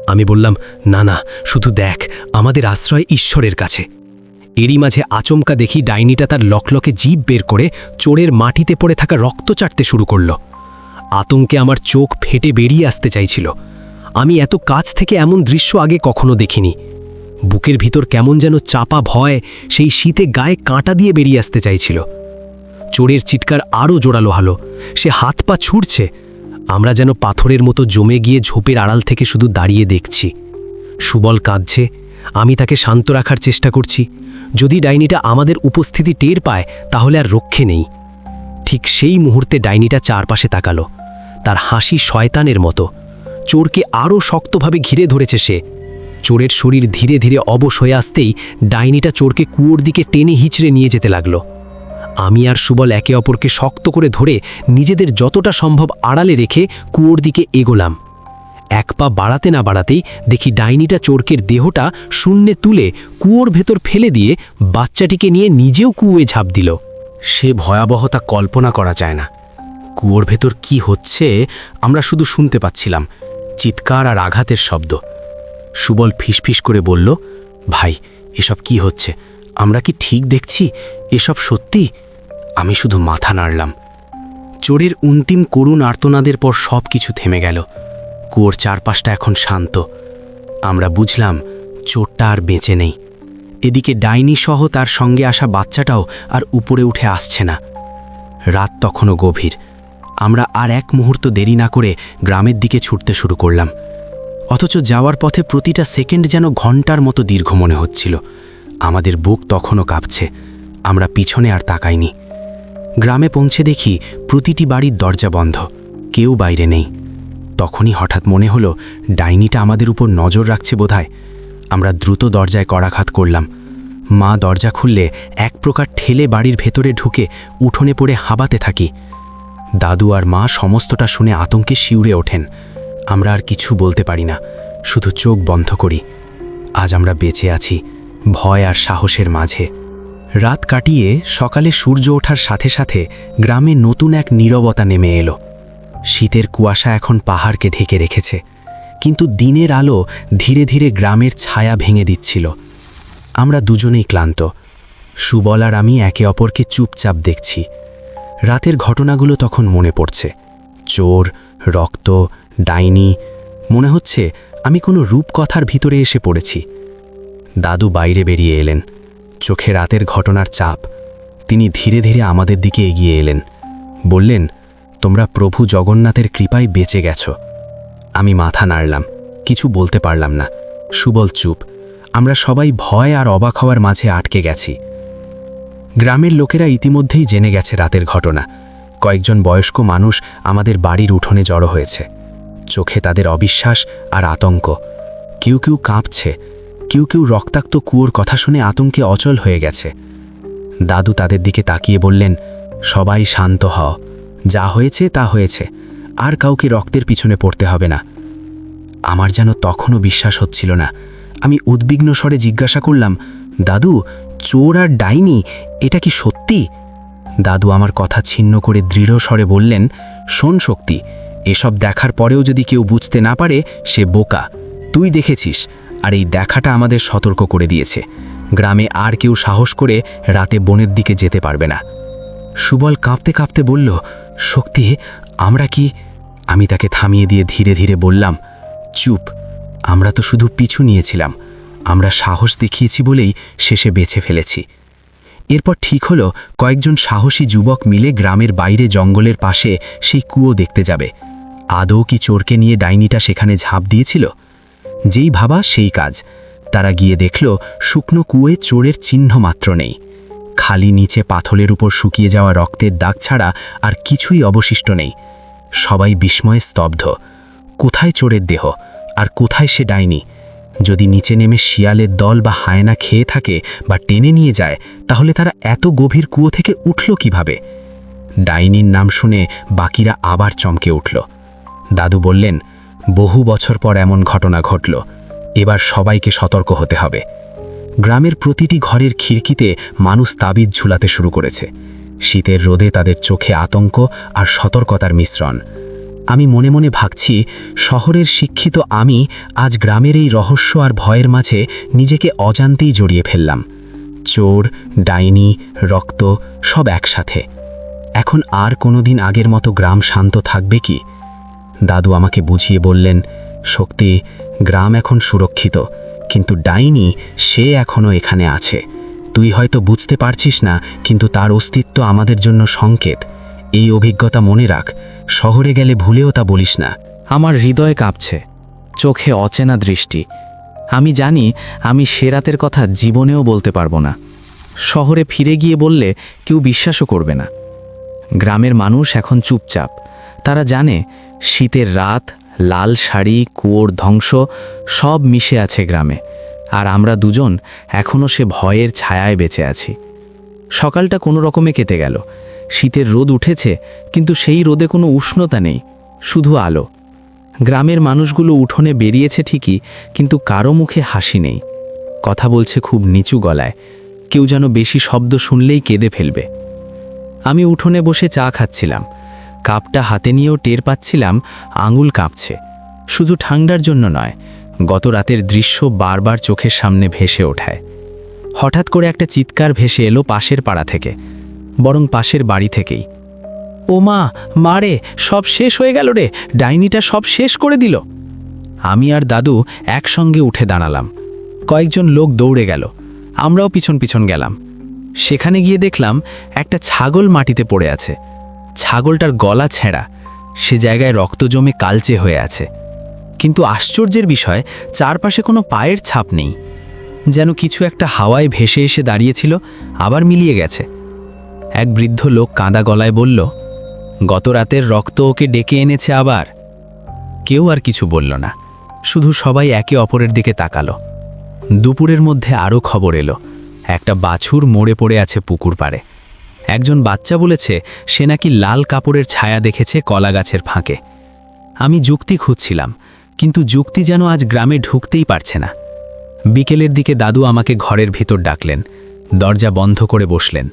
আমি বললাম, না না, শুধু দেখ, আমাদের আশ্রয় ঈশ্বরের কাছে। এরই মাঝে আচমকা দেখি ডাইনিটা তার লকলকে জিভ বের করে চোরের মাটিতে পড়ে থাকা রক্ত চাটতে শুরু করল। আতঙ্কে আমার চোখ ফেটে বেরিয়ে আসতে চাইছিল। আমি এত কাছ থেকে এমন দৃশ্য আগে কখনো দেখিনি। বুকের ভিতর কেমন যেন চাপা ভয় সেই শীতে গায়ে কাঁটা দিয়ে বেরিয়ে আসতে চাইছিল। চোরের চিৎকার আরও জোরালো হলো। সে হাত পা ছুটছে। আমরা যেন পাথরের মতো জমে গিয়ে ঝোপের আড়াল থেকে শুধু দাঁড়িয়ে দেখছি। সুবল কাঁদছে, আমি তাকে শান্ত রাখার চেষ্টা করছি। যদি ডাইনিটা আমাদের উপস্থিতি টের পায় তাহলে আর রক্ষে নেই। ঠিক সেই মুহূর্তে ডাইনিটা চারপাশে তাকালো। তার হাসি শয়তানের মতো। চোরকে আরও শক্তভাবে ঘিরে ধরেছে সে। চোরের শরীর ধীরে ধীরে অবশ হয়ে আসতেই ডাইনিটা চোরকে কুয়োর দিকে টেনে হিঁচড়ে নিয়ে যেতে লাগলো। আমি আর সুবল একে অপরকে শক্ত করে ধরে নিজেদের যতটা সম্ভব আড়ালে রেখে কুয়োর দিকে এগোলাম। এক পা বাড়াতে না বাড়াতেই দেখি ডাইনিটা চোরকের দেহটা শূন্যে তুলে কুয়োর ভেতর ফেলে দিয়ে বাচ্চাটিকে নিয়ে নিজেও কুয়োয় ঝাঁপ দিল। সে ভয়াবহতা কল্পনা করা যায় না। কুয়োর ভেতর কি হচ্ছে আমরা শুধু শুনতে পাচ্ছিলাম, চিৎকার আর আঘাতের শব্দ। সুবল ফিসফিস করে বলল, ভাই এসব কি হচ্ছে? আমরা কি ঠিক দেখছি? এসব সত্যি? আমি শুধু মাথা নাড়লাম। চোরের অন্তিম করুণ আর্তনাদের পর সব কিছু থেমে গেল। কুয়োর চারপাশটা এখন শান্ত। আমরা বুঝলাম চোরটা আর বেঁচে নেই। এদিকে ডাইনি সহ তার সঙ্গে আসা বাচ্চাটাও আর উপরে উঠে আসছে না। রাত তখনও গভীর। আমরা আর এক মুহূর্ত দেরি না করে গ্রামের দিকে ছুটতে শুরু করলাম। অথচ যাওয়ার পথে প্রতিটা সেকেন্ড যেন ঘন্টার মতো দীর্ঘ মনে হচ্ছিল। আমাদের বুক তখনও কাঁপছে। আমরা পিছনে আর তাকাইনি। গ্রামে পৌঁছে দেখি প্রতিটি বাড়ির দরজা বন্ধ, কেউ বাইরে নেই। তখনই হঠাৎ মনে হলো ডাইনিটা আমাদের উপর নজর রাখছে বোধহয়। আমরা দ্রুত দরজায় করাঘাত করলাম। মা দরজা খুললে এক প্রকার ঠেলে বাড়ির ভেতরে ঢুকে উঠোনে পড়ে হাঁপাতে থাকি। দাদু আর মা সমস্তটা শুনে আতঙ্কে শিউরে ওঠেন। আমরা আর কিছু বলতে পারি না, শুধু চোখ বন্ধ করি। আজ আমরা বেঁচে আছি ভয় আর সাহসের মাঝে। রাত কাটিয়ে সকালে সূর্য ওঠার সাথে সাথে গ্রামে নতুন এক নীরবতা নেমে এলো। শীতের কুয়াশা এখন পাহাড়কে ঢেকে রেখেছে, কিন্তু দিনের আলো ধীরে ধীরে গ্রামের ছায়া ভেঙে দিচ্ছিল। আমরা দুজনেই ক্লান্ত। সুবল আর আমি একে অপরকে চুপচাপ দেখছি। রাতের ঘটনাগুলো তখন মনে পড়ছে। চোর, রক্ত, ডাইনি। মনে হচ্ছে আমি কোনো রূপকথার ভিতরে এসে পড়েছি। দাদু বাইরে বেরিয়ে এলেন, চোখে রাতের ঘটনার চাপ। তিনি ধীরে ধীরে আমাদের দিকে এগিয়ে এলেন। বললেন, তোমরা প্রভু জগন্নাথের কৃপায় বেঁচে গেছো। আমি মাথা নাড়লাম, কিছু বলতে পারলাম না। সুবল চুপ। আমরা সবাই ভয় আর অবাক হওয়ার মাঝে আটকে গেছি। গ্রামের লোকেরা ইতিমধ্যেই জেনে গেছে রাতের ঘটনা। কয়েকজন বয়স্ক মানুষ আমাদের বাড়ির উঠোনে জড়ো হয়েছে। চোখে তাদের অবিশ্বাস আর আতঙ্ক। কেউ কেউ কাঁপছে, কেউ কেউ রক্তাক্ত কুয়োর কথা শুনে আতঙ্কে অচল হয়ে গেছে। দাদু তাদের দিকে তাকিয়ে বললেন, সবাই শান্ত হও। যা হয়েছে তা হয়েছে, আর কাউকে রক্তের পিছনে পড়তে হবে না। আমার যেন তখনও বিশ্বাস হচ্ছিল না। আমি উদ্বিগ্ন স্বরে জিজ্ঞাসা করলাম, দাদু, চোর আর ডাইনি এটা কি সত্যি? দাদু আমার কথা ছিন্ন করে দৃঢ় স্বরে বললেন, শোন শক্তি, এসব দেখার পরেও যদি কেউ বুঝতে না পারে সে বোকা। তুই দেখেছিস, আর এই দেখাটা আমাদের সতর্ক করে দিয়েছে। গ্রামে আর কেউ সাহস করে রাতে বনের দিকে যেতে পারবে না। সুবল কাঁপতে কাঁপতে বলল, শক্তি, আমরা কি? আমি তাকে থামিয়ে দিয়ে ধীরে ধীরে বললাম, চুপ, আমরা তো শুধু পিছু নিয়েছিলাম। আমরা সাহস দেখিয়েছি বলেই শেষে বেছে ফেলেছি। এরপর ঠিক হলো কয়েকজন সাহসী যুবক মিলে গ্রামের বাইরে জঙ্গলের পাশে সেই কুয়ো দেখতে যাবে। আদৌ কি চোরকে নিয়ে ডাইনিটা সেখানে ঝাঁপ দিয়েছিল? যেই ভাবা সেই কাজ। তারা গিয়ে দেখল শুকনো কুয়োয় চোরের চিহ্ন মাত্র নেই। খালি নিচে পাথরের উপর শুকিয়ে যাওয়া রক্তের দাগ ছাড়া আর কিছুই অবশিষ্ট নেই। সবাই বিস্ময়ে স্তব্ধ। কোথায় চোরের দেহ, আর কোথায় সে ডাইনি? যদি নিচে নেমে শিয়ালের দল বা হায়না খেয়ে থাকে বা টেনে নিয়ে যায়, তাহলে তারা এত গভীর কুয়ো থেকে উঠল কিভাবে? ডাইনির নাম শুনে বাকিরা আবার চমকে উঠল। দাদু বললেন, বহু বছর পর এমন ঘটনা ঘটল, এবার সবাইকে সতর্ক হতে হবে। গ্রামের প্রতিটি ঘরের খিড়কিতে মানুষ তাবিজ ঝুলাতে শুরু করেছে। শীতের রোদে তাদের চোখে আতঙ্ক আর সতর্কতার মিশ্রণ। আমি মনে মনে ভাবছি, শহরের শিক্ষিত আমি আজ গ্রামের এই রহস্য আর ভয়ের মাঝে নিজেকে অজান্তেই জড়িয়ে ফেললাম। চোর, ডাইনি, রক্ত সব একসাথে। এখন আর কোনোদিন আগের মতো গ্রাম শান্ত থাকবে কি? দাদু আমাকে বুঝিয়ে বললেন, শক্তি, গ্রাম এখন সুরক্ষিত, কিন্তু ডাইনি সে এখনও এখানে আছে। তুই হয়তো বুঝতে পারছিস না, কিন্তু তার অস্তিত্ব আমাদের জন্য সংকেত। এই অভিজ্ঞতা মনে রাখ, শহরে গেলে ভুলেও তা বলিস না। আমার হৃদয় কাঁপছে, চোখে অচেনা দৃষ্টি। আমি জানি আমি সে রাতের কথা জীবনেও বলতে পারবো না। শহরে ফিরে গিয়ে বললে কেউ বিশ্বাসও করবে না। গ্রামের মানুষ এখন চুপচাপ। তারা জানে শীতের রাত, লাল শাড়ি, কুয়োর ধ্বংস সব মিশে আছে গ্রামে। আর আমরা দুজন এখনও সে ভয়ের ছায়ায় বেঁচে আছি। সকালটা কোনো রকমে কেটে গেল। শীতের রোদ উঠেছে, কিন্তু সেই রোদে কোনো উষ্ণতা নেই, শুধু আলো। গ্রামের মানুষগুলো উঠোনে বেরিয়েছে ঠিকই, কিন্তু কারো মুখে হাসি নেই। কথা বলছে খুব নিচু গলায়, কেউ যেন বেশি শব্দ শুনলেই কেঁদে ফেলবে। আমি উঠোনে বসে চা খাচ্ছিলাম। কাপটা হাতে নিয়েও টের পাচ্ছিলাম আঙুল কাঁপছে। শুধু ঠান্ডার জন্য নয়, গত রাতের দৃশ্য বারবার চোখের সামনে ভেসে ওঠায়। হঠাৎ করে একটা চিৎকার ভেসে এলো পাশের পাড়া থেকে, বরং পাশের বাড়ি থেকেই। ও মা, মারে, সব শেষ হয়ে গেল রে, ডাইনিটা সব শেষ করে দিল। আমি আর দাদু একসঙ্গে উঠে দাঁড়ালাম। কয়েকজন লোক দৌড়ে গেল, আমরাও পিছন পিছন গেলাম। সেখানে গিয়ে দেখলাম একটা ছাগল মাটিতে পড়ে আছে। ছাগলটার গলা ছেঁড়া, সে জায়গায় রক্ত জমে কালচে হয়ে আছে। কিন্তু আশ্চর্যের বিষয়, চারপাশে কোনো পায়ের ছাপ নেই। যেন কিছু একটা হাওয়ায় ভেসে এসে দাঁড়িয়েছিল, আবার মিলিয়ে গেছে। এক বৃদ্ধ লোক কাঁদা গলায় বলল, গত রাতের রক্ত ওকে ডেকে এনেছে আবার। কেউ আর কিছু বলল না, শুধু সবাই একে অপরের দিকে তাকালো। দুপুরের মধ্যে আরও খবর এলো, একটা বাছুর মরে পড়ে আছে পুকুর পাড়ে। একজন বাচ্চা বলেছে সে নাকি লাল কাপড়ের ছায়া দেখেছে কলা গাছের ফাঁকে। আমি যুক্তি খুঁজছিলাম, কিন্তু যুক্তি যেন আজ গ্রামে ঢুকতেই পারছে না। বিকেলের দিকে দাদু আমাকে ঘরের ভিতর ডাকলেন, দরজা বন্ধ করে বসলেন।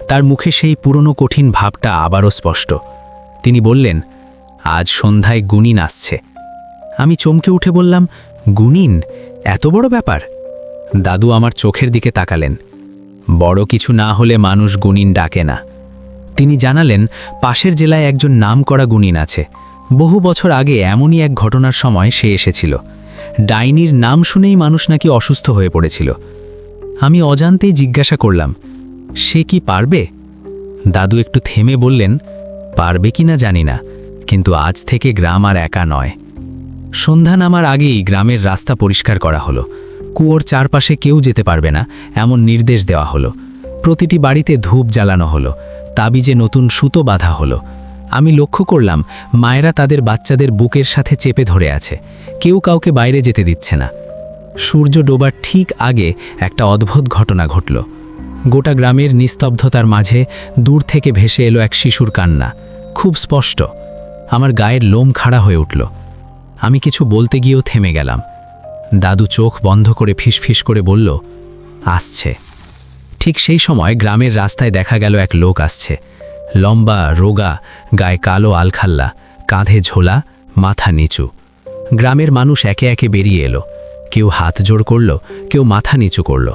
তার মুখে সেই পুরনো কঠিন ভাবটা আবারও স্পষ্ট। তিনি বললেন, আজ সন্ধ্যায় গুনিন আসছে। আমি চমকে উঠে বললাম, গুনিন? এত বড় ব্যাপার? দাদু আমার চোখের দিকে তাকালেন। বড় কিছু না হলে মানুষ গুনিন ডাকে না। তিনি জানালেন, পাশের জেলায় একজন নামকরা গুনিন আছে। বহু বছর আগে এমনই এক ঘটনার সময় সে এসেছিল। ডাইনির নাম শুনেই মানুষ নাকি অসুস্থ হয়ে পড়েছিল। আমি অজান্তেই জিজ্ঞাসা করলাম, সে কি পারবে? দাদু একটু থেমে বললেন, পারবে কি না জানি না, কিন্তু আজ থেকে গ্রাম আর একা নয়। সন্ধ্যা নামার আগেই গ্রামের রাস্তা পরিষ্কার করা হলো। কুয়োর চারপাশে কেউ যেতে পারবে না এমন নির্দেশ দেওয়া হলো। প্রতিটি বাড়িতে ধূপ জ্বালানো হলো, তাবিজে নতুন সুতো বাঁধা হলো। আমি লক্ষ্য করলাম মায়েরা তাদের বাচ্চাদের বুকের সাথে চেপে ধরে আছে, কেউ কাউকে বাইরে যেতে দিচ্ছে না। সূর্য ডোবার ঠিক আগে একটা অদ্ভুত ঘটনা ঘটল। গোটা গ্রামের নিস্তব্ধতার মাঝে দূর থেকে ভেসে এলো এক শিশুর কান্না, খুব স্পষ্ট। আমার গায়ের লোম খাড়া হয়ে উঠল। আমি কিছু বলতে গিয়েও থেমে গেলাম। দাদু চোখ বন্ধ করে ফিসফিস করে বলল, আসছে। ঠিক সেই সময় গ্রামের রাস্তায় দেখা গেল এক লোক আসছে। লম্বা, রোগা, গায়ে কালো আলখাল্লা, কাঁধে ঝোলা, মাথা নিচু। গ্রামের মানুষ একে একে বেরিয়ে এলো। কেউ হাত জোড় করল, কেউ মাথা নিচু করল।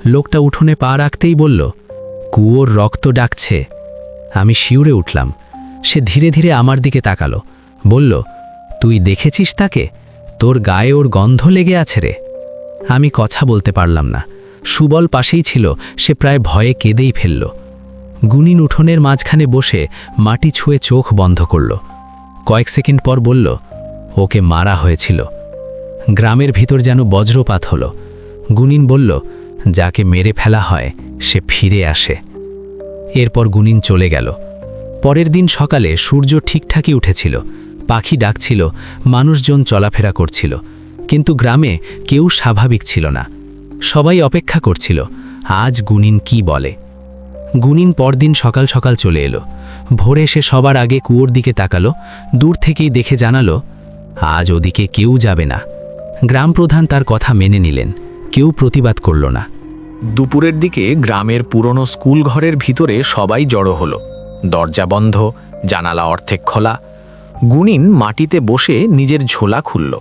লোকটা উঠোনে পা রাখতেই বলল, কুয়োর রক্ত ডাকছে। আমি শিউরে উঠলাম। সে ধীরে ধীরে আমার দিকে তাকালো, বলল, তুই দেখেছিস তাকে? তোর গায়ে ওর গন্ধ লেগে আছে রে। আমি কথা বলতে পারলাম না। সুবল পাশেই ছিল, সে প্রায় ভয়ে কেঁদেই ফেলল। গুনিন উঠোনের মাঝখানে বসে মাটি ছুঁয়ে চোখ বন্ধ করল। কয়েক সেকেন্ড পর বলল, ওকে মারা হয়েছিল। গ্রামের ভিতর যেন বজ্রপাত হলো। গুনিন বলল, যাকে মেরে ফেলা হয় সে ফিরে আসে। এরপর গুনিন চলে গেল। পরের দিন সকালে সূর্য ঠিকঠাকই উঠেছিল, পাখি ডাকছিল, মানুষজন চলাফেরা করছিল, কিন্তু গ্রামে কেউ স্বাভাবিক ছিল না। সবাই অপেক্ষা করছিল আজ গুনিন কি বলে। গুনিন পরদিন সকাল সকাল চলে এলো। ভোরে এসে সবার আগে কুয়োর দিকে তাকালো, দূর থেকেই দেখে জানালো, আজ ওদিকে কেউ যাবে না। গ্রাম প্রধান তার কথা মেনে নিলেন, কেউ প্রতিবাদ করল না। দুপুরের দিকে গ্রামের পুরনো স্কুল ঘরের ভিতরে সবাই জড়ো হলো। দরজা বন্ধ, জানালা অর্ধেক খোলা। গুনিন মাটিতে বসে নিজের ঝোলা খুলল।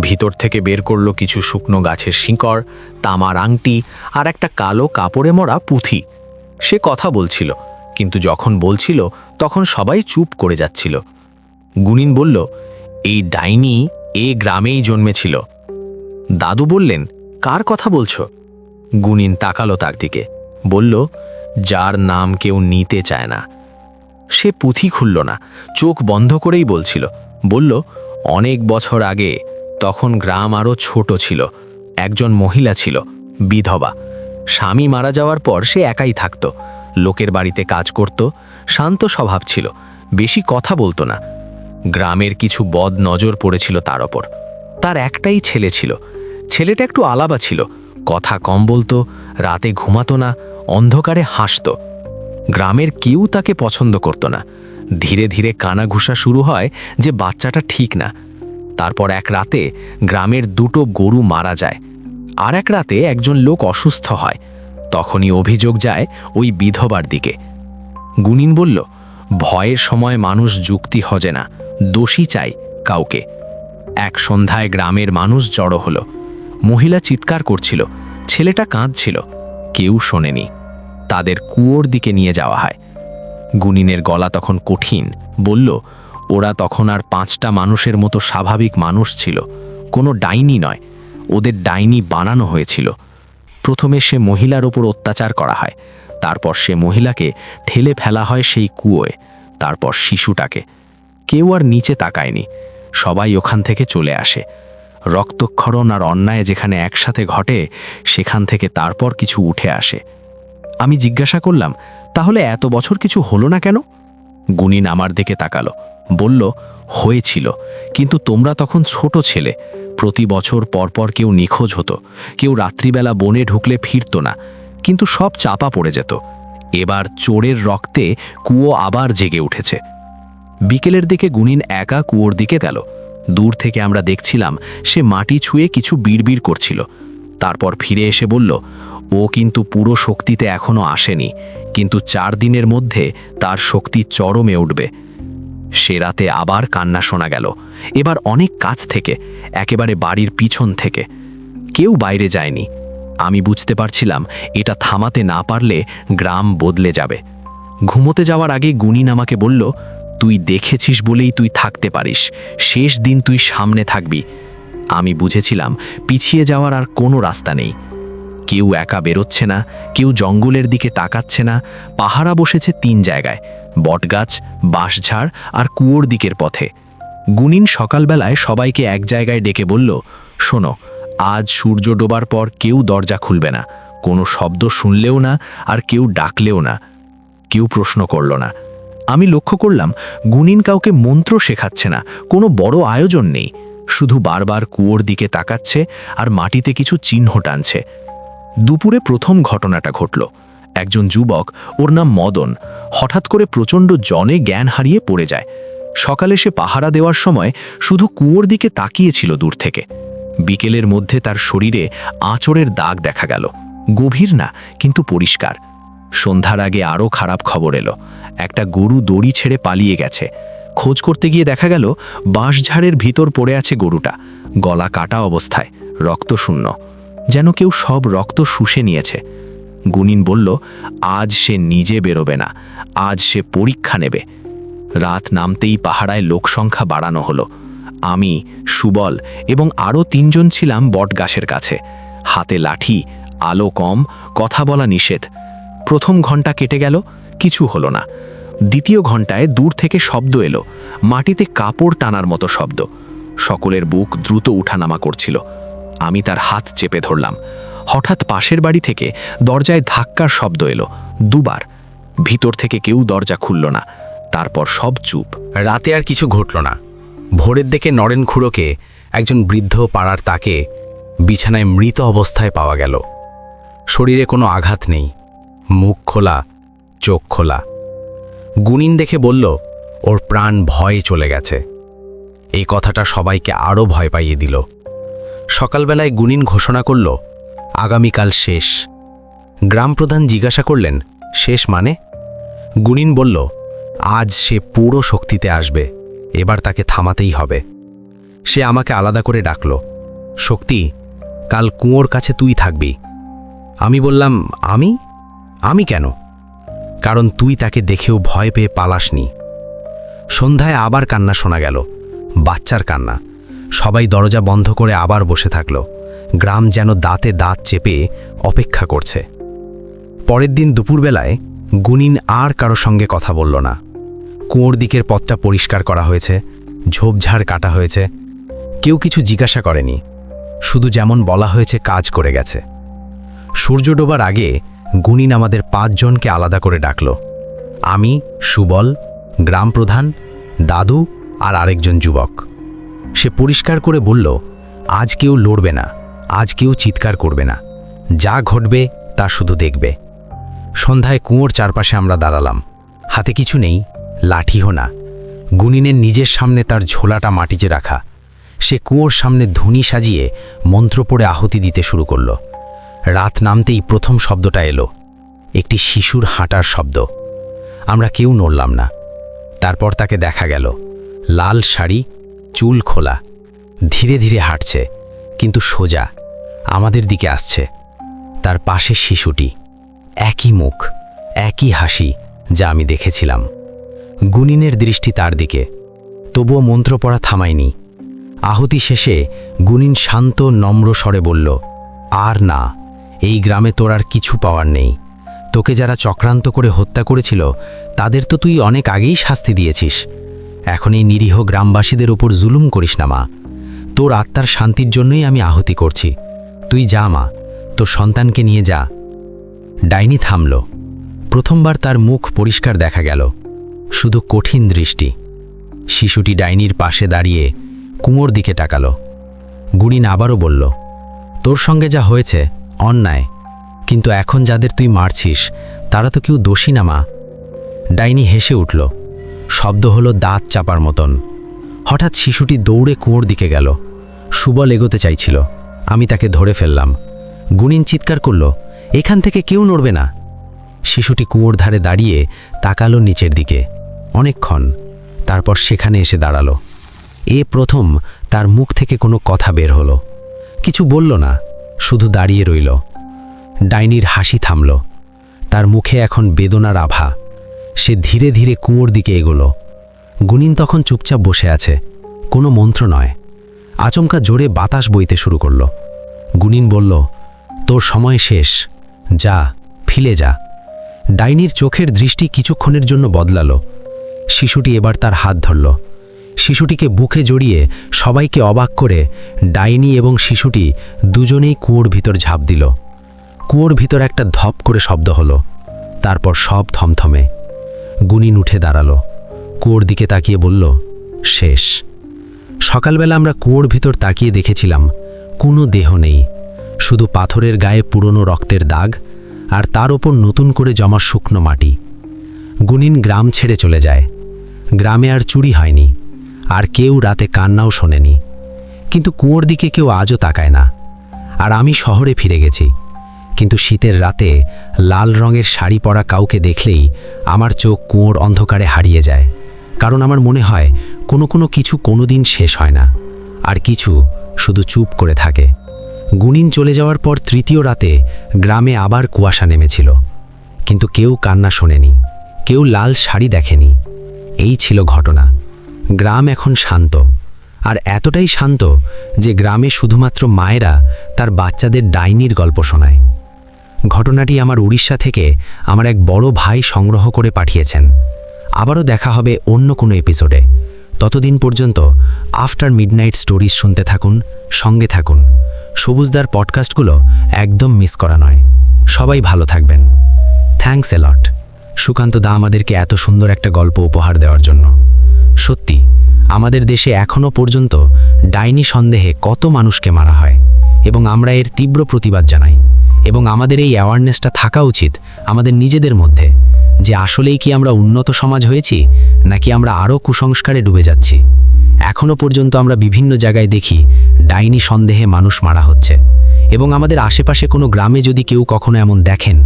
ভিতর থেকে বের করল কিছু শুকনো গাছের শিকড়, তামার আংটি আর একটা কালো কাপড়ে মোড়া পুঁথি। সে কথা বলছিল, কিন্তু যখন বলছিল তখন সবাই চুপ করে যাচ্ছিল। গুনিন বলল, এই ডাইনি এ গ্রামেই জন্মেছিল। দাদু বললেন, কার কথা বলছো? গুনিন তাকালো তার দিকে, বলল, যার নাম কেউ নিতে চায় না। সে পুঁথি খুলল না, চোখ বন্ধ করেই বলছিল। বলল, অনেক বছর আগে, তখন গ্রাম আরও ছোট ছিল। একজন মহিলা ছিল, বিধবা। স্বামী মারা যাওয়ার পর সে একাই থাকত। লোকের বাড়িতে কাজ করত, শান্ত স্বভাব ছিল, বেশি কথা বলতো না। গ্রামের কিছু বদ নজর পড়েছিল তার ওপর। তার একটাই ছেলে ছিল। ছেলেটা একটু আলাবা ছিল, কথা কম বলতো, রাতে ঘুমাতো না, অন্ধকারে হাসত। গ্রামের কেউ তাকে পছন্দ করত না। ধীরে ধীরে কানাঘুষা শুরু হয় যে বাচ্চাটা ঠিক না। তারপর এক রাতে গ্রামের 2টো গরু মারা যায়। আর এক রাতে একজন লোক অসুস্থ হয়। তখনই অভিযোগ যায় ওই বিধবার দিকে। গুনিন বলল, ভয়ের সময় মানুষ যুক্তি হজে না, দোষী চাই কাউকে। এক সন্ধ্যায় গ্রামের মানুষ জড়ো হলো। মহিলা চিৎকার করছিল, ছেলেটা কাঁদছিল। কেউ শোনেনি। তাদের কুয়োর দিকে নিয়ে যাওয়া হয়। গুনিনের গলা তখন কঠিন। বলল, ওরা তখন আর 5টা মানুষের মতো স্বাভাবিক মানুষ ছিল, কোনো ডাইনি নয়। ওদের ডাইনি বানানো হয়েছিল। প্রথমে সে মহিলার ওপর অত্যাচার করা হয়, তারপর সে মহিলাকে ঠেলে ফেলা হয় সেই কুয়োয়, তারপর শিশুটাকে। কেউ আর নিচে তাকায়নি, সবাই ওখান থেকে চলে আসে। রক্তক্ষরণ আর অন্যায় যেখানে একসাথে ঘটে, সেখান থেকে তারপর কিছু উঠে আসে। আমি জিজ্ঞাসা করলাম, তাহলে এত বছর কিছু হলো না কেন? গুনিন আমার দিকে তাকালো, বলল, হয়েছিল, কিন্তু তোমরা তখন ছোট ছেলে। প্রতি বছর পরপর কেউ নিখোঁজ হতো, কেউ রাত্রিবেলা বনে ঢুকলে ফিরত না, কিন্তু সব চাপা পড়ে যেত। এবার চোরের রক্তে কুয়ো আবার জেগে উঠেছে। বিকেলের দিকে গুনিন একা কুয়োর দিকে গেল। দূর থেকে আমরা দেখছিলাম সে মাটি ছুঁয়ে কিছু বিড়বিড় করছিল। তারপর ফিরে এসে বলল, ও কিন্তু পুরো শক্তিতে এখনো আসেনি, কিন্তু 4 দিনের মধ্যে তার শক্তি চরমে উঠবে। সে রাতে আবার কান্না শোনা গেল, এবার অনেক কাছ থেকে, একেবারে বাড়ির পিছন থেকে। কেউ বাইরে যায়নি। আমি বুঝতে পারছিলাম এটা থামাতে না পারলে গ্রাম বদলে যাবে। ঘুমোতে যাওয়ার আগে গুনিন আমাকে বলল, তুই দেখেছিস বলেই তুই থাকতে পারিস, শেষ দিন তুই সামনে থাকবি। আমি বুঝেছিলাম পিছিয়ে যাওয়ার আর কোনো রাস্তা নেই। কেউ একা বেরোচ্ছে না, কেউ জঙ্গলের দিকে তাকাচ্ছে না। পাহারা বসেছে 3 জায়গায়, বটগাছ, বাঁশঝাড় আর কুয়োর দিকের পথে। গুনিন সকালবেলায় সবাইকে এক জায়গায় ডেকে বলল, শোনো, আজ সূর্য ডোবার পর কেউ দরজা খুলবে না, কোনো শব্দ শুনলেও না, আর কেউ ডাকলেও না। কেউ প্রশ্ন করল না। আমি লক্ষ্য করলাম গুনিন কাউকে মন্ত্র শেখাচ্ছে না, কোনো বড় আয়োজন নেই, শুধু বারবার কুয়োর দিকে তাকাচ্ছে আর মাটিতে কিছু চিহ্ন টানছে। দুপুরে প্রথম ঘটনাটা ঘটল। একজন যুবক, ওর নাম মদন, হঠাৎ করে প্রচণ্ড জনে জ্ঞান হারিয়ে পড়ে যায়। সকালে সে পাহারা দেওয়ার সময় শুধু কুয়োর দিকে তাকিয়েছিল দূর থেকে। বিকেলের মধ্যে তার শরীরে আঁচড়ের দাগ দেখা গেল, গভীর না কিন্তু পরিষ্কার। সন্ধ্যার আগে আরও খারাপ খবর এলো, একটা গরু দড়ি ছেড়ে পালিয়ে গেছে। খোঁজ করতে গিয়ে দেখা গেল বাঁশঝাড়ের ভিতর পড়ে আছে গরুটা, গলা কাটা অবস্থায়, রক্তশূন্য, যেন কেউ সব রক্ত শুষে নিয়েছে। গুনিন বলল, আজ সে নিজে বেরোবে না, আজ সে পরীক্ষা নেবে। রাত নামতেই পাহাড়ায় লোকসংখ্যা বাড়ানো হলো। আমি, সুবল এবং আরও 3 জন ছিলাম বটগাছের কাছে, হাতে লাঠি, আলো কম, কথা বলা নিষেধ। প্রথম ঘন্টা কেটে গেল, কিছু হলো না। দ্বিতীয় ঘন্টায় দূর থেকে শব্দ এলো, মাটিতে কাপড় টানার মতো শব্দ। সকলের বুক দ্রুত উঠানামা করছিল। আমি তার হাত চেপে ধরলাম। হঠাৎ পাশের বাড়ি থেকে দরজায় ধাক্কার শব্দ এলো, 2 বার। ভিতর থেকে কেউ দরজা খুলল না। তারপর সব চুপ। রাতে আর কিছু ঘটল না। ভোরের দিকে নরেন খুড়োকে, একজন বৃদ্ধ পাড়ার তাকে, বিছানায় মৃত অবস্থায় পাওয়া গেল। শরীরে কোনো আঘাত নেই, মুখ খোলা, চোখ খোলা। গুনিন দেখে বলল, ওর প্রাণ ভয়ে চলে গেছে। এই কথাটা সবাইকে আরও ভয় পাইয়ে দিল। সকালবেলায় গুনিন ঘোষণা করল, আগামীকাল শেষ। গ্রামপ্রধান জিজ্ঞাসা করলেন, শেষ মানে? গুনিন বলল, আজ সে পুরো শক্তিতে আসবে, এবার তাকে থামাতেই হবে। সে আমাকে আলাদা করে ডাকল, শক্তি, কাল কুয়োর কাছে তুই থাকবি। আমি বললাম, আমি কেন? কারণ তুই তাকে দেখেও ভয় পেয়ে পালাসনি। সন্ধ্যায় আবার কান্না শোনা গেল, বাচ্চার কান্না। সবাই দরজা বন্ধ করে আবার বসে থাকল। গ্রাম যেন দাঁতে দাঁত চেপে অপেক্ষা করছে। পরের দিন দুপুরবেলায় গুনিন আর কারো সঙ্গে কথা বলল না। কুয়োর দিকের পথটা পরিষ্কার করা হয়েছে, ঝোপঝাড় কাটা হয়েছে। কেউ কিছু জিজ্ঞাসা করেনি, শুধু যেমন বলা হয়েছে কাজ করে গেছে। সূর্য ডোবার আগে গুনিন আমাদের 5 জনকে আলাদা করে ডাকল। আমি, সুবল, গ্রাম প্রধান, দাদু আর আরেকজন যুবক। সে পরিষ্কার করে বলল, আজ কেউ লড়বে না, আজ কেউ চিৎকার করবে না, যা ঘটবে তা শুধু দেখবে। সন্ধ্যায় কুয়োর চারপাশে আমরা দাঁড়ালাম। হাতে কিছু নেই, লাঠিও না। গুনিনের নিজের সামনে তার ঝোলাটা মাটিতে রাখা। সে কুয়োর সামনে ধুনি সাজিয়ে মন্ত্র পড়ে আহুতি দিতে শুরু করল। রাত নামতেই প্রথম শব্দটা এলো, একটি শিশুর হাঁটার শব্দ। আমরা কেউ নড়লাম না। তারপর তাকে দেখা গেল, লাল শাড়ি, চুল খোলা, ধীরে ধীরে হাঁটছে, কিন্তু সোজা আমাদের দিকে আসছে। তার পাশে শিশুটি, একই মুখ, একই হাসি যা আমি দেখেছিলাম। গুনিনের দৃষ্টি তার দিকে, তবুও মন্ত্র পড়া থামায়নি। আহুতি শেষে গুনিন শান্ত নম্র স্বরে বলল, আর না, এই গ্রামে তোর আর কিছু পাওয়ার নেই। তোকে যারা চক্রান্ত করে হত্যা করেছিল তাদের তো তুই অনেক আগেই শাস্তি দিয়েছিস। এখন এই নিরীহ গ্রামবাসীদের উপর জুলুম করিস না মা। তোর আত্মার শান্তির জন্যই আমি আহুতি করছি। তুই যা মা, তোর সন্তানকে নিয়ে যা। ডাইনি থামল। প্রথমবার তার মুখ পরিষ্কার দেখা গেল, শুধু কঠিন দৃষ্টি। শিশুটি ডাইনির পাশে দাঁড়িয়ে কুয়োর দিকে তাকালো। গুনিন আবারও বলল, তোর সঙ্গে যা হয়েছে অন্যায়, কিন্তু এখন যাদের তুই মারছিস তারা তো কেউ দোষী না মা। ডাইনি হেসে উঠল, শব্দ হলো দাঁত চাপার মতন। হঠাৎ শিশুটি দৌড়ে কুয়োর দিকে গেল। সুবল এগোতে চাইছিল, আমি তাকে ধরে ফেললাম। গুনিন চিৎকার করল, এখান থেকে কেউ নড়বে না। শিশুটি কুয়োর ধারে দাঁড়িয়ে তাকালো নিচের দিকে অনেকক্ষণ, তারপর সেখানে এসে দাঁড়ালো। প্রথম তার মুখ থেকে কোনো কথা বের হলো। কিছু বলল না, শুধু দাঁড়িয়ে রইল। ডাইনির হাসি থামল, তার মুখে এখন বেদনার আভা। সে ধীরে ধীরে কুয়োর দিকে এগোলো। গুনিন তখন চুপচাপ বসে আছে, কোনো মন্ত্র নয়। আচমকা জোরে বাতাস বইতে শুরু করল। গুনিন বলল, তোর সময় শেষ, যা, ফিরে যা। ডাইনির চোখের দৃষ্টি কিছুক্ষণের জন্য বদলালো। শিশুটি এবার তার হাত ধরল। শিশুটিকে বুকে জড়িয়ে সবাইকে অবাক করে ডাইনি এবং শিশুটি দুজনেই কুয়োর ভিতর ঝাঁপ দিল। কুয়োর ভিতর একটা ধপ করে শব্দ হলো, তারপর সব থমথমে। গুনিন উঠে দাঁড়ালো, কুয়োর দিকে তাকিয়ে বলল, শেষ। সকালবেলা আমরা কুয়োর ভিতর তাকিয়ে দেখেছিলাম কোনো দেহ নেই, শুধু পাথরের গায়ে পুরনো রক্তের দাগ, আর তার ওপর নতুন করে জমা শুকনো মাটি। গুনিন গ্রাম ছেড়ে চলে যায়। গ্রামে আর চুরি হয়নি, আর কেউ রাতে কান্নাও শোনেনি। কিন্তু কুয়োর দিকে কেউ আজও তাকায় না। আর আমি শহরে ফিরে গেছি, কিন্তু শীতের রাতে লাল রঙের শাড়ি পরা কাউকে দেখলেই আমার চোখ কুয়োর অন্ধকারে হারিয়ে যায়। কারণ আমার মনে হয় কোনো কিছু কোনোদিন শেষ হয় না, আর কিছু শুধু চুপ করে থাকে। গুনিন চলে যাওয়ার পর তৃতীয় রাতে গ্রামে আবার কুয়াশা নেমেছিল, কিন্তু কেউ কান্না শোনেনি, কেউ লাল শাড়ি দেখেনি। এই ছিল ঘটনা। গ্রাম এখন শান্ত, আর এতটাই শান্ত যে গ্রামে শুধুমাত্র মায়েরা তার বাচ্চাদের ডাইনির গল্প শোনায়। ঘটনাটি আমার উড়িষ্যা থেকে আমার এক বড় ভাই সংগ্রহ করে পাঠিয়েছেন। আবারও দেখা হবে অন্য কোনো এপিসোডে। ততদিন পর্যন্ত আফটার মিডনাইট স্টোরিজ শুনতে থাকুন, সঙ্গে থাকুন। সবুজদার পডকাস্টগুলো একদম মিস করা নয়। সবাই ভালো থাকবেন। থ্যাঙ্কস এ লট সুকান্ত দা আমাদেরকে এত সুন্দর একটা গল্প উপহার দেওয়ার জন্য। সত্যি আমাদের দেশে এখনও পর্যন্ত ডাইনি সন্দেহে কত মানুষকে মারা হয়, এবং আমরা এর তীব্র প্রতিবাদ জানাই। এবং আমাদের এই অ্যাওয়ারনেসটা থাকা উচিত আমাদের নিজেদের মধ্যে, যে আসলেই কি আমরা উন্নত সমাজ হয়েছি, নাকি আমরা আরও কুসংস্কারে ডুবে যাচ্ছি। এখনও পর্যন্ত আমরা বিভিন্ন জায়গায় দেখি ডাইনি সন্দেহে মানুষ মারা হচ্ছে, এবং আমাদের আশেপাশে কোনো গ্রামে যদি কেউ কখনো এমন দেখেন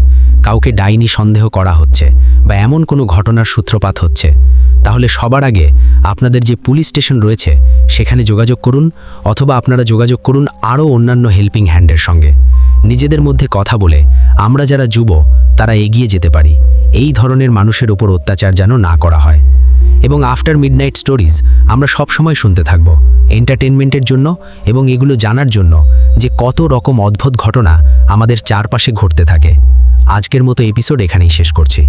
কাউকে ডাইনি সন্দেহ করা হচ্ছে বা এমন কোনো ঘটনার সূত্রপাত হচ্ছে, তাহলে সবার আগে আপনাদের যে পুলিশ স্টেশন রয়েছে সেখানে যোগাযোগ করুন, অথবা আপনারা যোগাযোগ করুন আরও অন্যান্য হেল্পিং হ্যান্ডের সঙ্গে। নিজেদের মধ্যে কথা বলে আমরা যারা যুব তারা এগিয়ে যেতে পারি। এই ধরনের মানুষের ওপর অত্যাচার যেন না করা হয়। এবং আফটার মিডনাইট স্টোরিজ আমরা সবসময় শুনতে থাকব, এন্টারটেনমেন্টের জন্য এবং এগুলো জানার জন্য যে কত রকম অদ্ভুত ঘটনা আমাদের চারপাশে ঘটতে থাকে। আজকের মতো এপিসোড এখানেই শেষ করছি।